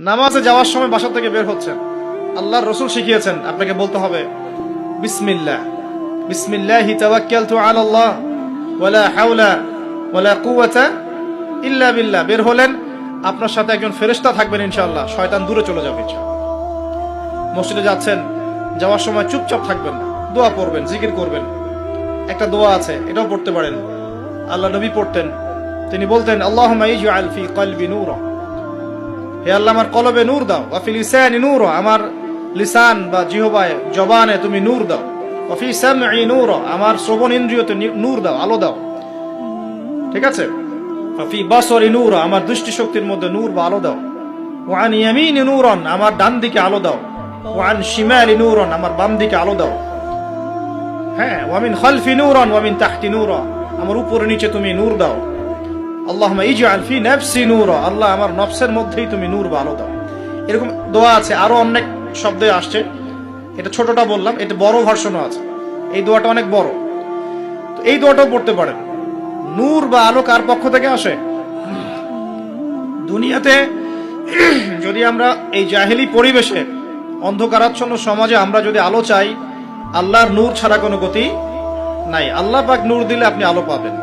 নামাজে যাওয়ার সময় বাসা থেকে বের হচ্ছেন, আল্লাহর রাসূল শিখিয়েছেন আপনাকে বলতে হবে বিসমিল্লাহ, বিসমিল্লাহি তাওয়াক্কালতু আলাল্লাহ ওয়ালা হাওলা ওয়ালা কুওয়াতা ইল্লা বিল্লাহ। বের হলেন, আপনার সাথে একজন ফেরেশতা থাকবেন ইনশাআল্লাহ, শয়তান দূরে চলে যাবে ইনশাআল্লাহ। মসজিদে যাচ্ছেন, যাওয়ার সময় চুপচাপ থাকবেন না, দোয়া পড়বেন, জিকির করবেন। একটা দোয়া আছে, এটাও পড়তে পারেন, আল্লাহ নবী পড়তেন। তিনি বলতেন আল্লাহুম্মা ইজআল ফি কলবি নূরা, হে আল্লাহ আমার কলবে নূর দাও, ওয়া ফি লিসানি নূরা, আমার লিসান বা জিহবায় জবানে তুমি নূর দাও, ওয়া ফি সামঈ নূরা, আমার শ্রবণ ইন্দ্রিয়তে নূর দাও, আলো দাও। ঠিক আছে, ওয়া ফি বাসরি নূরা, আমার দৃষ্টি শক্তির মধ্যে নূর বা আলো দাও, ওয়া আন ইয়ামিনি নূরান, আমার ডান দিকে আলো দাও, ওয়া আন শিমালি নূরান, আমার বাম দিকে আলো দাও। হ্যাঁ, ওয়া মিন খালফি নূরান ওয়া মিন তাহতি নূরা, আমার উপরে নিচে তুমি নূর দাও। আল্লাহুম্মা ইজআল ফি নাফসি নূরা, আল্লাহ আমার নফসের মধ্যেই তুমি নূর বা আলো দাও। এরকম দোয়া আছে, আরো অনেক শব্দে আসছে। এটা ছোটটা বললাম, এটা বড় ভার্সনও আছে। এই দোয়াটা অনেক বড়, তো এই দোয়াটাও পড়তে পারেন। নূর বা আলো কার পক্ষ থেকে আসে? দুনিয়াতে যদি আমরা এই জাহেলি পরিবেশে, অন্ধকারাচ্ছন্ন সমাজে আমরা যদি আলো চাই, আল্লাহর নূর ছাড়া কোনো গতি নাই। আল্লাহ পাক নূর দিলে আপনি আলো পাবেন।